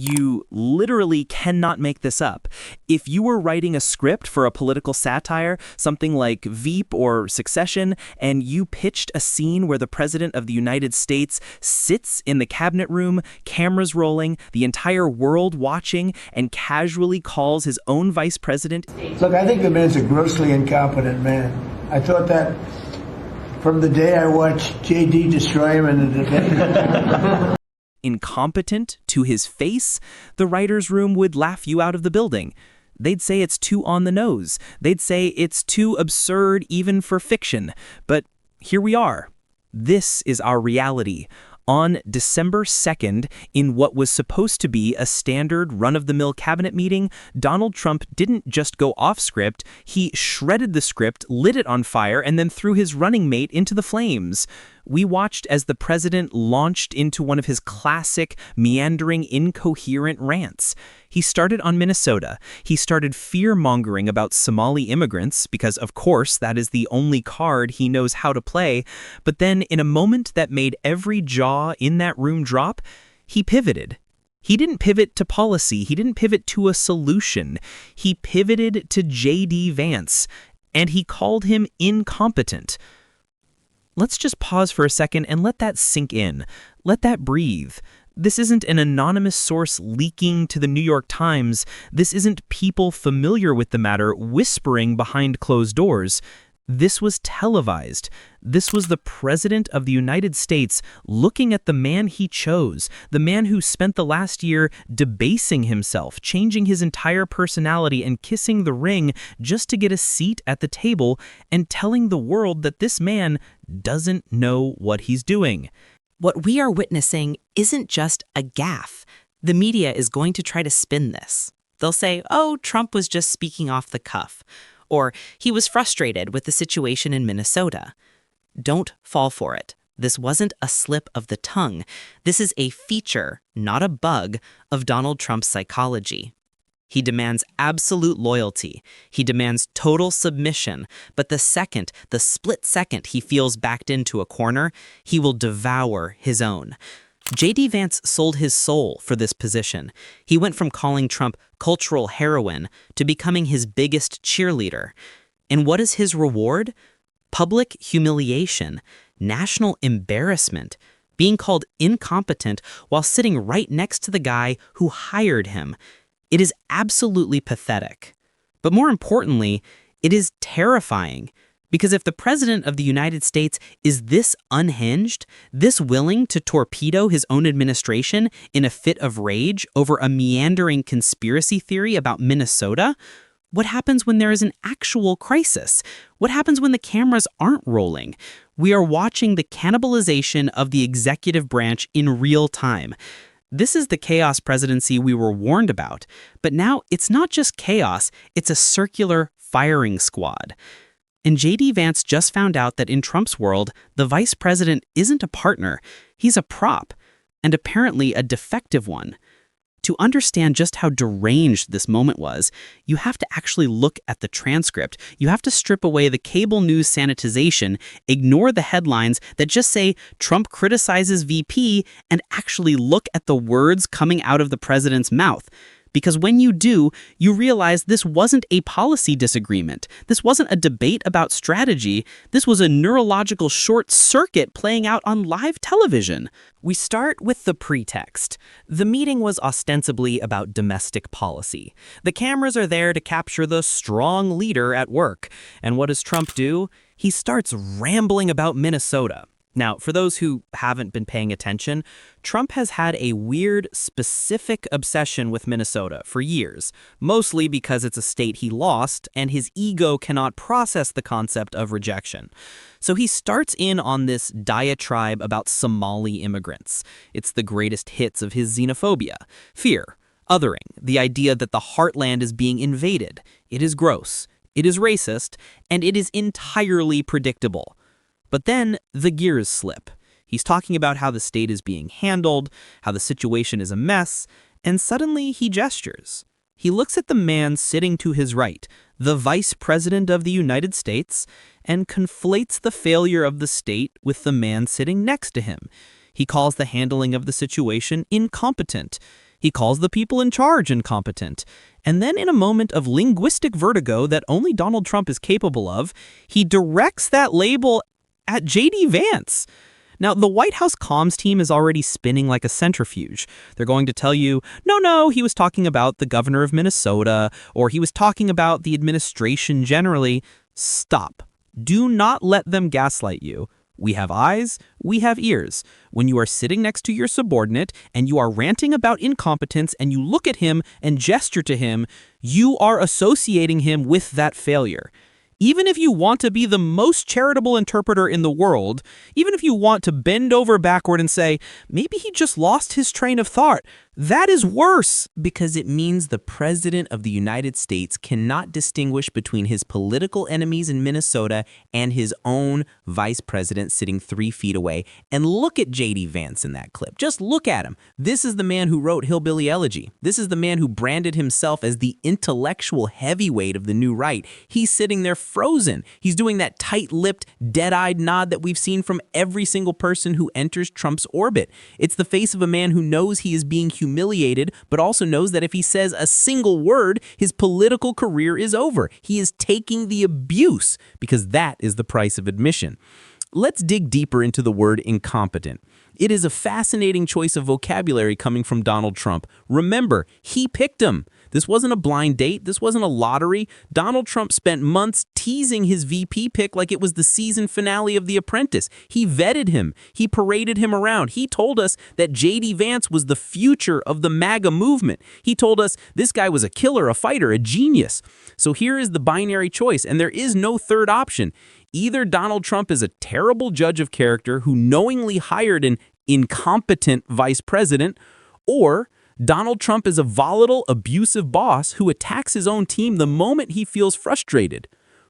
You literally cannot make this up. If you were writing a script for a political satire, something like Veep or Succession, and you pitched a scene where the President of the United States sits in the cabinet room, cameras rolling, the entire world watching, and casually calls his own vice president. Look, I think the man's a grossly incompetent man. I thought that from the day I watched JD destroy him in the debate. Incompetent to his face, the writer's room would laugh you out of the building. They'd say it's too on the nose. They'd say it's too absurd even for fiction. But here we are. This is our reality. On December 2nd, in what was supposed to be a standard run-of-the-mill cabinet meeting, Donald Trump didn't just go off script, he shredded the script, lit it on fire, and then threw his running mate into the flames. We watched as the president launched into one of his classic, meandering, incoherent rants. He started on Minnesota. He started fear-mongering about Somali immigrants, because of course that is the only card he knows how to play. But then, in a moment that made every jaw in that room drop, he pivoted. He didn't pivot to policy. He didn't pivot to a solution. He pivoted to JD Vance, and he called him incompetent. Let's just pause for a second and let that sink in. Let that breathe. This isn't an anonymous source leaking to the New York Times. This isn't people familiar with the matter whispering behind closed doors. This was televised. This was the President of the United States looking at the man he chose, the man who spent the last year debasing himself, changing his entire personality and kissing the ring just to get a seat at the table, and telling the world that this man doesn't know what he's doing. What we are witnessing isn't just a gaffe. The media is going to try to spin this. They'll say, oh, Trump was just speaking off the cuff. Or he was frustrated with the situation in Minnesota. Don't fall for it. This wasn't a slip of the tongue. This is a feature, not a bug, of Donald Trump's psychology. He demands absolute loyalty. He demands total submission. But the split second he feels backed into a corner, he will devour his own. JD Vance sold his soul for this position. He went from calling Trump cultural heroine to becoming his biggest cheerleader. And what is his reward? Public humiliation, national embarrassment, being called incompetent while sitting right next to the guy who hired him. It is absolutely pathetic. But more importantly, it is terrifying. Because if the President of the United States is this unhinged, this willing to torpedo his own administration in a fit of rage over a meandering conspiracy theory about Minnesota, what happens when there is an actual crisis? What happens when the cameras aren't rolling? We are watching the cannibalization of the executive branch in real time. This is the chaos presidency we were warned about. But now it's not just chaos, it's a circular firing squad. And JD Vance just found out that in Trump's world, the vice president isn't a partner, he's a prop, and apparently a defective one. To understand just how deranged this moment was, you have to actually look at the transcript. You have to strip away the cable news sanitization, ignore the headlines that just say Trump criticizes VP, and actually look at the words coming out of the president's mouth. Because when you do, you realize this wasn't a policy disagreement. This wasn't a debate about strategy. This was a neurological short circuit playing out on live television. We start with the pretext. The meeting was ostensibly about domestic policy. The cameras are there to capture the strong leader at work. And what does Trump do? He starts rambling about Minnesota. Now, for those who haven't been paying attention, Trump has had a weird, specific obsession with Minnesota for years, mostly because it's a state he lost and his ego cannot process the concept of rejection. So he starts in on this diatribe about Somali immigrants. It's the greatest hits of his xenophobia, fear, othering, the idea that the heartland is being invaded. It is gross, it is racist, and it is entirely predictable. But then the gears slip. He's talking about how the state is being handled, how the situation is a mess, and suddenly he gestures. He looks at the man sitting to his right, the Vice President of the United States, and conflates the failure of the state with the man sitting next to him. He calls the handling of the situation incompetent. He calls the people in charge incompetent. And then in a moment of linguistic vertigo that only Donald Trump is capable of, he directs that label at JD Vance. Now, the White House comms team is already spinning like a centrifuge. They're going to tell you, no, he was talking about the governor of Minnesota, or he was talking about the administration generally. Stop. Do not let them gaslight you. We have eyes, we have ears. When you are sitting next to your subordinate and you are ranting about incompetence and you look at him and gesture to him, you are associating him with that failure. Even if you want to be the most charitable interpreter in the world, even if you want to bend over backward and say, maybe he just lost his train of thought, that is worse, because it means the President of the United States cannot distinguish between his political enemies in Minnesota and his own vice president sitting 3 feet away. And look at JD Vance in that clip. Just look at him. This is the man who wrote Hillbilly Elegy. This is the man who branded himself as the intellectual heavyweight of the new right. He's sitting there frozen. He's doing that tight-lipped, dead-eyed nod that we've seen from every single person who enters Trump's orbit. It's the face of a man who knows he is being humiliated, but also knows that if he says a single word, his political career is over. He is taking the abuse, because that is the price of admission. Let's dig deeper into the word incompetent. It is a fascinating choice of vocabulary coming from Donald Trump. Remember, he picked him. This wasn't a blind date. This wasn't a lottery. Donald Trump spent months teasing his VP pick like it was the season finale of The Apprentice. He vetted him. He paraded him around. He told us that JD Vance was the future of the MAGA movement. He told us this guy was a killer, a fighter, a genius. So here is the binary choice, and there is no third option. Either Donald Trump is a terrible judge of character who knowingly hired an incompetent vice president, or Donald Trump is a volatile, abusive boss who attacks his own team the moment he feels frustrated.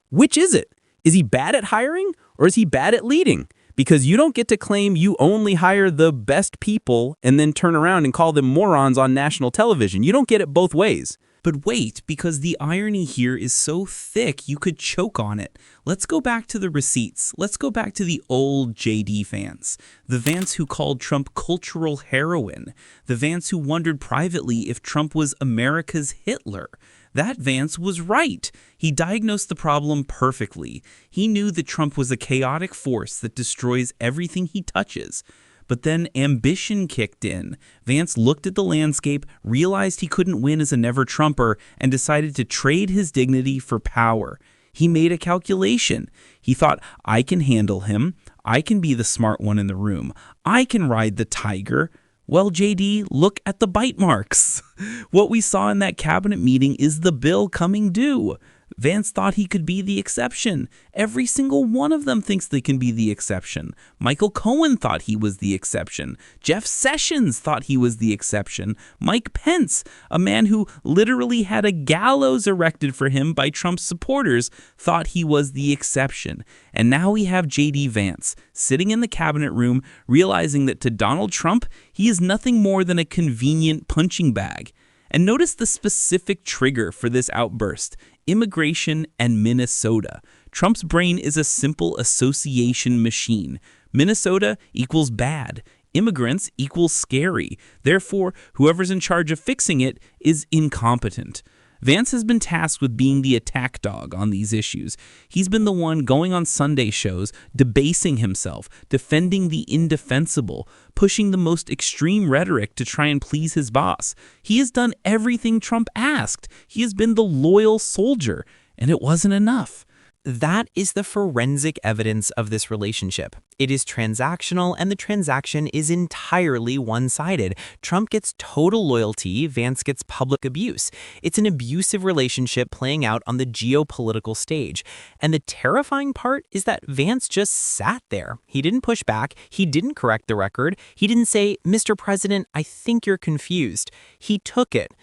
Which is it? Is he bad at hiring, or is he bad at leading? Because you don't get to claim you only hire the best people and then turn around and call them morons on national television. You don't get it both ways. But wait, because the irony here is so thick you could choke on it. Let's go back to the receipts. Let's go back to the old JD Vance. The Vance who called Trump cultural heroin. The Vance who wondered privately if Trump was America's Hitler. That Vance was right. He diagnosed the problem perfectly. He knew that Trump was a chaotic force that destroys everything he touches. But then ambition kicked in. Vance looked at the landscape, realized he couldn't win as a never-Trumper, and decided to trade his dignity for power. He made a calculation. He thought, I can handle him. I can be the smart one in the room. I can ride the tiger. Well, JD, look at the bite marks. What we saw in that cabinet meeting is the bill coming due. Vance thought he could be the exception. Every single one of them thinks they can be the exception. Michael Cohen thought he was the exception. Jeff Sessions thought he was the exception. Mike Pence, a man who literally had a gallows erected for him by Trump's supporters, thought he was the exception. And now we have JD Vance sitting in the cabinet room, realizing that to Donald Trump, he is nothing more than a convenient punching bag. And notice the specific trigger for this outburst: immigration and Minnesota. Trump's brain is a simple association machine. Minnesota equals bad. Immigrants equals scary. Therefore, whoever's in charge of fixing it is incompetent. Vance has been tasked with being the attack dog on these issues. He's been the one going on Sunday shows, debasing himself, defending the indefensible, pushing the most extreme rhetoric to try and please his boss. He has done everything Trump asked. He has been the loyal soldier, and it wasn't enough. That is the forensic evidence of this relationship. It is transactional, and the transaction is entirely one-sided. Trump gets total loyalty, Vance gets public abuse. It's an abusive relationship playing out on the geopolitical stage. And the terrifying part is that Vance just sat there. He didn't push back. He didn't correct the record. He didn't say, Mr. President, I think you're confused. He took it.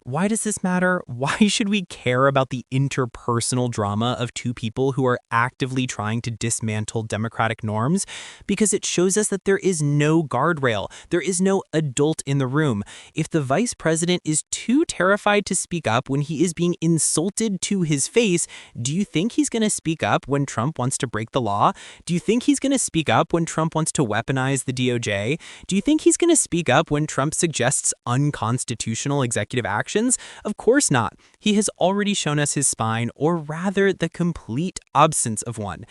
Why does this matter? Why should we care about the interpersonal drama of two people who are actively trying to dismantle democratic norms? Because it shows us that there is no guardrail. There is no adult in the room. If the vice president is too terrified to speak up when he is being insulted to his face, do you think he's going to speak up when Trump wants to break the law? Do you think he's going to speak up when Trump wants to weaponize the DOJ? Do you think he's going to speak up when Trump suggests unconstitutional executive action? Of course not. He has already shown us his spine, or rather the complete absence of one.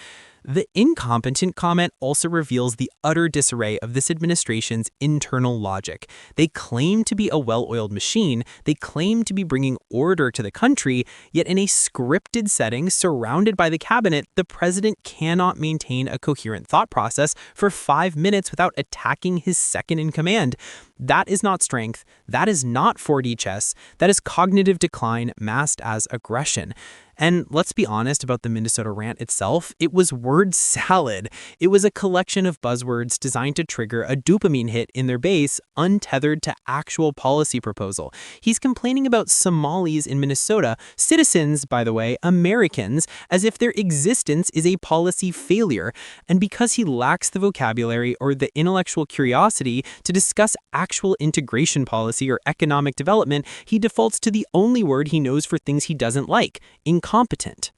The incompetent comment also reveals the utter disarray of this administration's internal logic. They claim to be a well-oiled machine, they claim to be bringing order to the country, yet in a scripted setting surrounded by the cabinet, the president cannot maintain a coherent thought process for 5 minutes without attacking his second in command. That is not strength, that is not 4D chess, that is cognitive decline masked as aggression. And let's be honest about the Minnesota Rant itself, it was word salad. It was a collection of buzzwords designed to trigger a dopamine hit in their base, untethered to actual policy proposal. He's complaining about Somalis in Minnesota, citizens, by the way, Americans, as if their existence is a policy failure. And because he lacks the vocabulary or the intellectual curiosity to discuss actual integration policy or economic development, he defaults to the only word he knows for things he doesn't like, incompetent.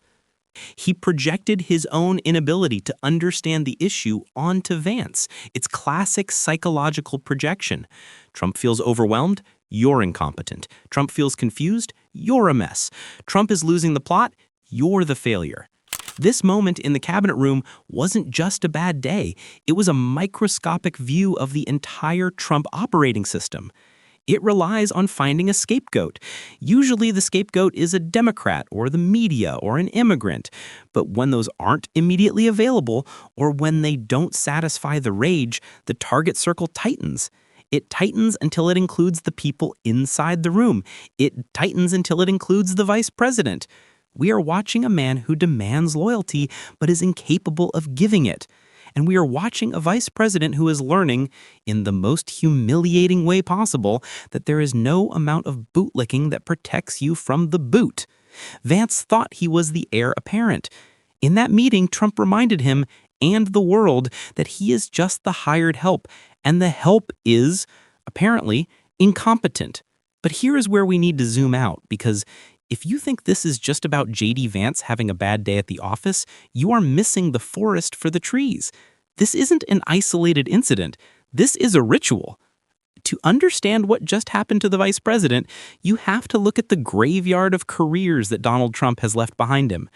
He projected his own inability to understand the issue onto Vance. It's classic psychological projection. Trump feels overwhelmed, you're incompetent. Trump feels confused, you're a mess. Trump is losing the plot, you're the failure. This moment in the cabinet room wasn't just a bad day. It was a microscopic view of the entire Trump operating system. It relies on finding a scapegoat. Usually the scapegoat is a Democrat or the media or an immigrant. But when those aren't immediately available or when they don't satisfy the rage, the target circle tightens. It tightens until it includes the people inside the room. It tightens until it includes the vice president. We are watching a man who demands loyalty but is incapable of giving it. And we are watching a vice president who is learning, in the most humiliating way possible, that there is no amount of bootlicking that protects you from the boot. Vance thought he was the heir apparent. In that meeting, Trump reminded him and the world that he is just the hired help, and the help is, apparently, incompetent. But here is where we need to zoom out, because if you think this is just about JD Vance having a bad day at the office, you are missing the forest for the trees. This isn't an isolated incident. This is a ritual. To understand what just happened to the vice president, you have to look at the graveyard of careers that Donald Trump has left behind him.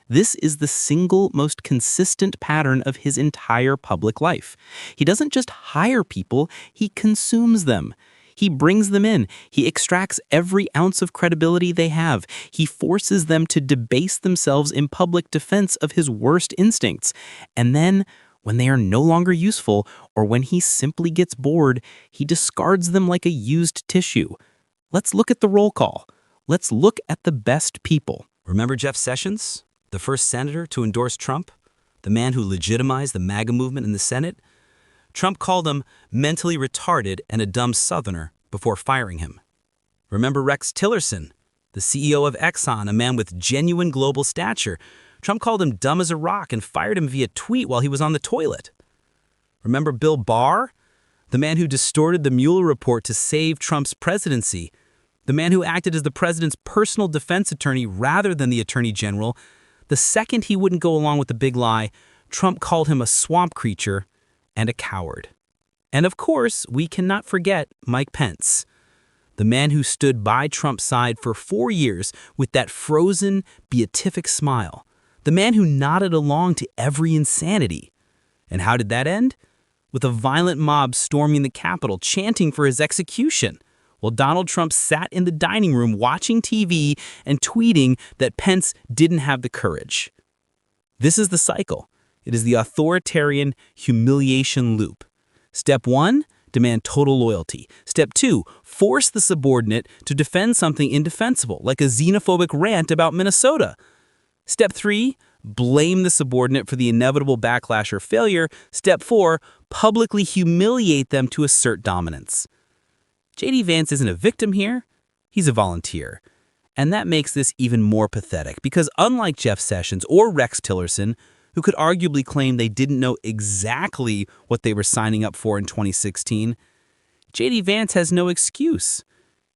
This is the single most consistent pattern of his entire public life. He doesn't just hire people, he consumes them. He brings them in. He extracts every ounce of credibility they have. He forces them to debase themselves in public defense of his worst instincts. And then, when they are no longer useful, or when he simply gets bored, he discards them like a used tissue. Let's look at the roll call. Let's look at the best people. Remember Jeff Sessions, the first senator to endorse Trump? The man who legitimized the MAGA movement in the Senate? Trump called him mentally retarded and a dumb Southerner before firing him. Remember Rex Tillerson, the CEO of Exxon, a man with genuine global stature? Trump called him dumb as a rock and fired him via tweet while he was on the toilet. Remember Bill Barr, the man who distorted the Mueller report to save Trump's presidency? The man who acted as the president's personal defense attorney rather than the attorney general? The second he wouldn't go along with the big lie, Trump called him a swamp creature and a coward. And of course, we cannot forget Mike Pence, the man who stood by Trump's side for 4 years with that frozen, beatific smile, the man who nodded along to every insanity. And how did that end? With a violent mob storming the Capitol, chanting for his execution, while Donald Trump sat in the dining room watching TV and tweeting that Pence didn't have the courage. This is the cycle. It is the authoritarian humiliation loop. Step 1, demand total loyalty. Step 2, force the subordinate to defend something indefensible, like a xenophobic rant about Minnesota. Step 3, blame the subordinate for the inevitable backlash or failure. Step 4, publicly humiliate them to assert dominance. JD Vance isn't a victim here. He's a volunteer. And that makes this even more pathetic because unlike Jeff Sessions or Rex Tillerson, who could arguably claim they didn't know exactly what they were signing up for in 2016, JD Vance has no excuse.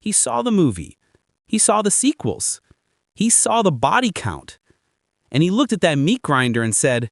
He saw the movie. He saw the sequels. He saw the body count. And he looked at that meat grinder and said,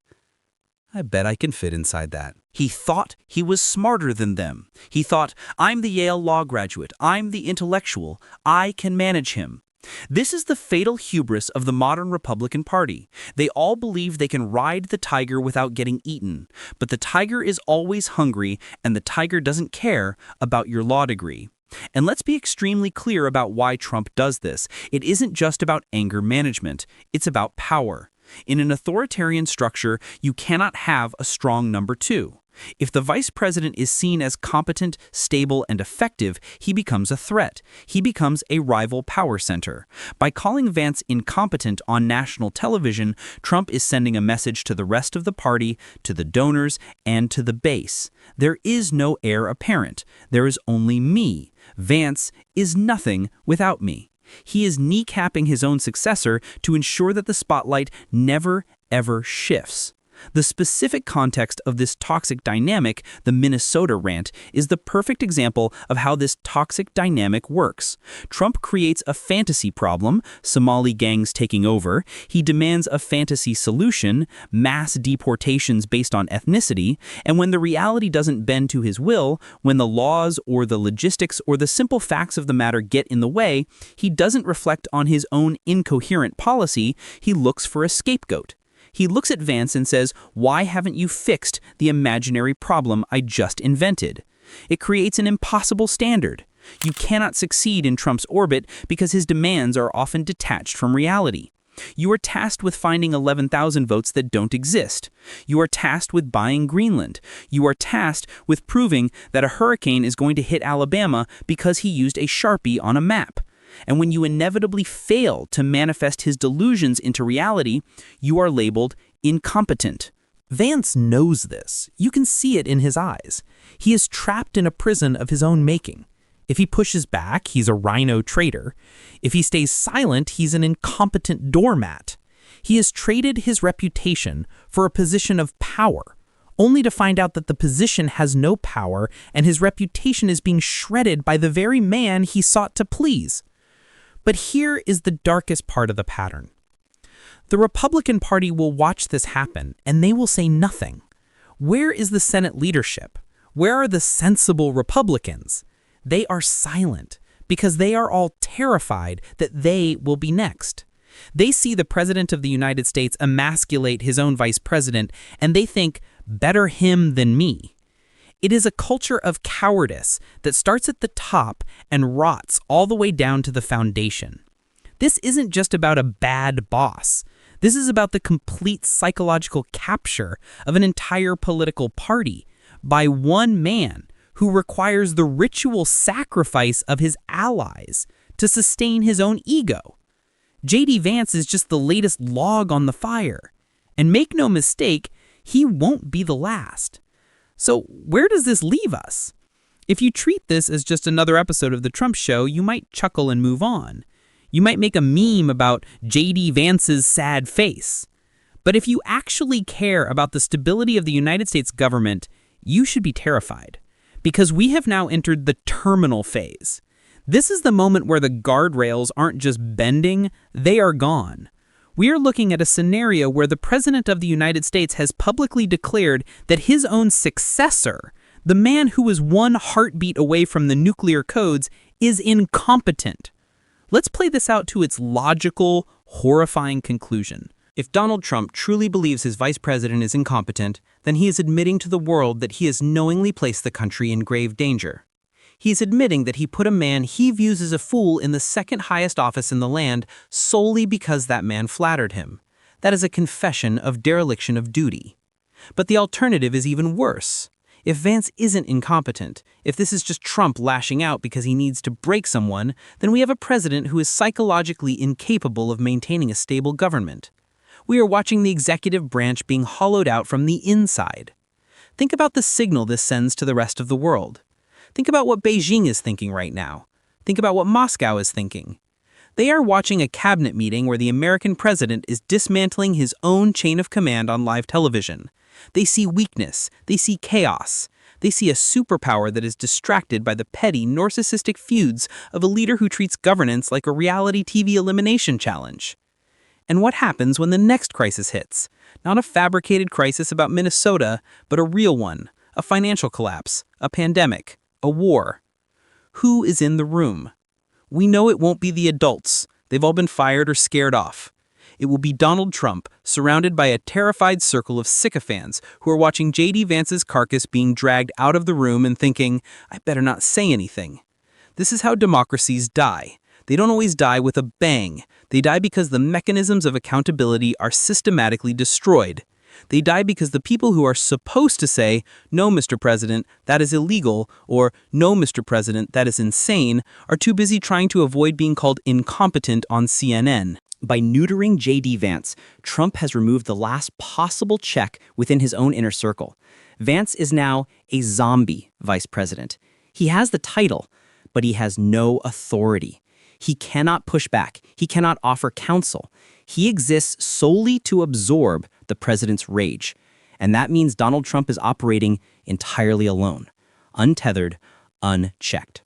I bet I can fit inside that. He thought he was smarter than them. He thought, I'm the Yale law graduate. I'm the intellectual. I can manage him. This is the fatal hubris of the modern Republican Party. They all believe they can ride the tiger without getting eaten. But the tiger is always hungry, and the tiger doesn't care about your law degree. And let's be extremely clear about why Trump does this. It isn't just about anger management. It's about power. In an authoritarian structure, you cannot have a strong number two. If the vice president is seen as competent, stable, and effective, he becomes a threat. He becomes a rival power center. By calling Vance incompetent on national television, Trump is sending a message to the rest of the party, to the donors, and to the base. There is no heir apparent. There is only me. Vance is nothing without me. He is kneecapping his own successor to ensure that the spotlight never, ever shifts. The specific context of this toxic dynamic, the Minnesota rant, is the perfect example of how this toxic dynamic works. Trump creates a fantasy problem, Somali gangs taking over. He demands a fantasy solution, mass deportations based on ethnicity. And when the reality doesn't bend to his will, when the laws or the logistics or the simple facts of the matter get in the way, he doesn't reflect on his own incoherent policy. He looks for a scapegoat. He looks at Vance and says, why haven't you fixed the imaginary problem I just invented? It creates an impossible standard. You cannot succeed in Trump's orbit because his demands are often detached from reality. You are tasked with finding 11,000 votes that don't exist. You are tasked with buying Greenland. You are tasked with proving that a hurricane is going to hit Alabama because he used a Sharpie on a map. And when you inevitably fail to manifest his delusions into reality, you are labeled incompetent. Vance knows this. You can see it in his eyes. He is trapped in a prison of his own making. If he pushes back, he's a rhino traitor. If he stays silent, he's an incompetent doormat. He has traded his reputation for a position of power, only to find out that the position has no power and his reputation is being shredded by the very man he sought to please. But here is the darkest part of the pattern. The Republican Party will watch this happen, and they will say nothing. Where is the Senate leadership? Where are the sensible Republicans? They are silent because they are all terrified that they will be next. They see the President of the United States emasculate his own vice president, and they think, better him than me. It is a culture of cowardice that starts at the top and rots all the way down to the foundation. This isn't just about a bad boss. This is about the complete psychological capture of an entire political party by one man who requires the ritual sacrifice of his allies to sustain his own ego. JD Vance is just the latest log on the fire. And make no mistake, he won't be the last. So where does this leave us? If you treat this as just another episode of The Trump Show, you might chuckle and move on. You might make a meme about JD Vance's sad face. But if you actually care about the stability of the United States government, you should be terrified. Because we have now entered the terminal phase. This is the moment where the guardrails aren't just bending, they are gone. We are looking at a scenario where the President of the United States has publicly declared that his own successor, the man who was one heartbeat away from the nuclear codes, is incompetent. Let's play this out to its logical, horrifying conclusion. If Donald Trump truly believes his vice president is incompetent, then he is admitting to the world that he has knowingly placed the country in grave danger. He is admitting that he put a man he views as a fool in the second highest office in the land solely because that man flattered him. That is a confession of dereliction of duty. But the alternative is even worse. If Vance isn't incompetent, if this is just Trump lashing out because he needs to break someone, then we have a president who is psychologically incapable of maintaining a stable government. We are watching the executive branch being hollowed out from the inside. Think about the signal this sends to the rest of the world. Think about what Beijing is thinking right now. Think about what Moscow is thinking. They are watching a cabinet meeting where the American president is dismantling his own chain of command on live television. They see weakness. They see chaos. They see a superpower that is distracted by the petty, narcissistic feuds of a leader who treats governance like a reality TV elimination challenge. And what happens when the next crisis hits? Not a fabricated crisis about Minnesota, but a real one. A financial collapse, a pandemic, a war. Who is in the room? We know it won't be the adults. They've all been fired or scared off. It will be Donald Trump, surrounded by a terrified circle of sycophants who are watching JD Vance's carcass being dragged out of the room and thinking, I better not say anything. This is how democracies die. They don't always die with a bang. They die because the mechanisms of accountability are systematically destroyed. They die because the people who are supposed to say, no, Mr. President, that is illegal, or no, Mr. President, that is insane, are too busy trying to avoid being called incompetent on CNN. By neutering JD Vance, Trump has removed the last possible check within his own inner circle. Vance is now a zombie vice president. He has the title, but he has no authority. He cannot push back. He cannot offer counsel. He exists solely to absorb the president's rage. And that means Donald Trump is operating entirely alone, untethered, unchecked.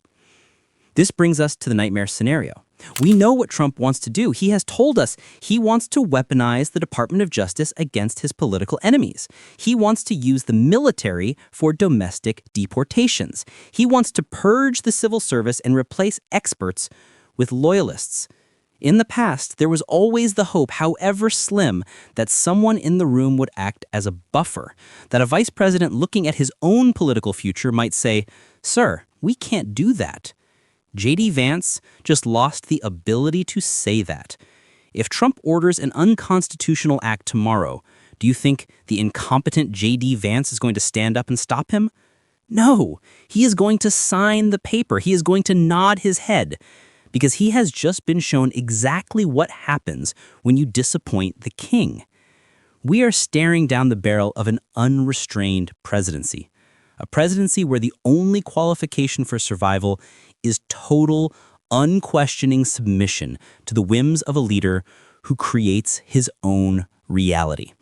This brings us to the nightmare scenario. We know what Trump wants to do. He has told us he wants to weaponize the Department of Justice against his political enemies. He wants to use the military for domestic deportations. He wants to purge the civil service and replace experts with loyalists. In the past, there was always the hope, however slim, that someone in the room would act as a buffer, that a vice president looking at his own political future might say, "Sir, we can't do that." JD Vance just lost the ability to say that. If Trump orders an unconstitutional act tomorrow, do you think the incompetent JD Vance is going to stand up and stop him? No, he is going to sign the paper. He is going to nod his head, because he has just been shown exactly what happens when you disappoint the king. We are staring down the barrel of an unrestrained presidency, a presidency where the only qualification for survival is total, unquestioning submission to the whims of a leader who creates his own reality.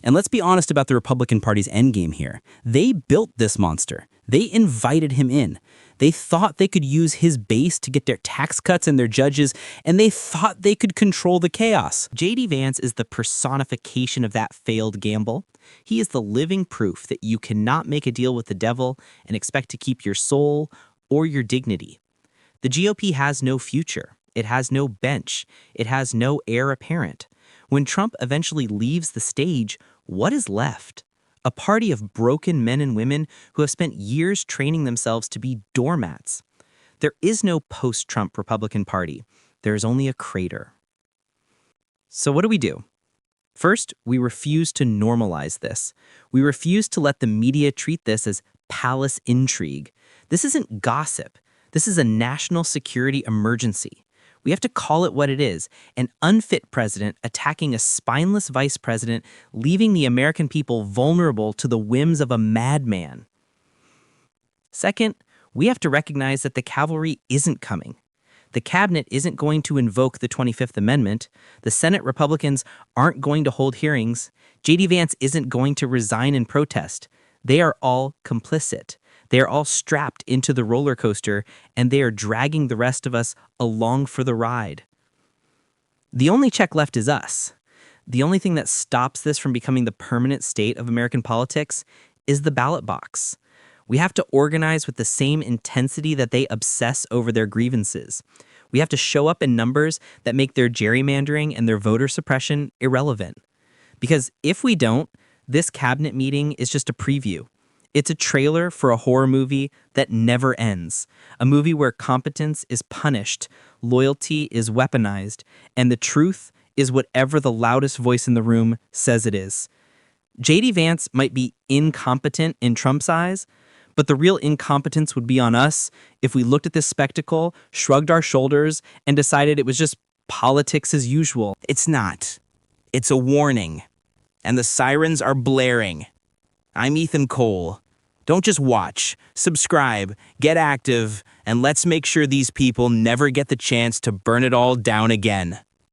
And let's be honest about the Republican Party's endgame here. They built this monster. They invited him in. They thought they could use his base to get their tax cuts and their judges, and they thought they could control the chaos. JD Vance is the personification of that failed gamble. He is the living proof that you cannot make a deal with the devil and expect to keep your soul or your dignity. The GOP has no future. It has no bench. It has no heir apparent. When Trump eventually leaves the stage, what is left? A party of broken men and women who have spent years training themselves to be doormats. There is no post-Trump Republican Party. There is only a crater. So what do? First, we refuse to normalize this. We refuse to let the media treat this as palace intrigue. This isn't gossip. This is a national security emergency. We have to call it what it is, an unfit president attacking a spineless vice president, leaving the American people vulnerable to the whims of a madman. Second, we have to recognize that the cavalry isn't coming. The cabinet isn't going to invoke the 25th Amendment. The Senate Republicans aren't going to hold hearings. JD Vance isn't going to resign in protest. They are all complicit. They are all strapped into the roller coaster, and they are dragging the rest of us along for the ride. The only check left is us. The only thing that stops this from becoming the permanent state of American politics is the ballot box. We have to organize with the same intensity that they obsess over their grievances. We have to show up in numbers that make their gerrymandering and their voter suppression irrelevant. Because if we don't, this cabinet meeting is just a preview. It's a trailer for a horror movie that never ends. A movie where competence is punished, loyalty is weaponized, and the truth is whatever the loudest voice in the room says it is. JD Vance might be incompetent in Trump's eyes, but the real incompetence would be on us if we looked at this spectacle, shrugged our shoulders, and decided it was just politics as usual. It's not. It's a warning. And the sirens are blaring. I'm Ethan Cole. Don't just watch. Subscribe, get active, and let's make sure these people never get the chance to burn it all down again.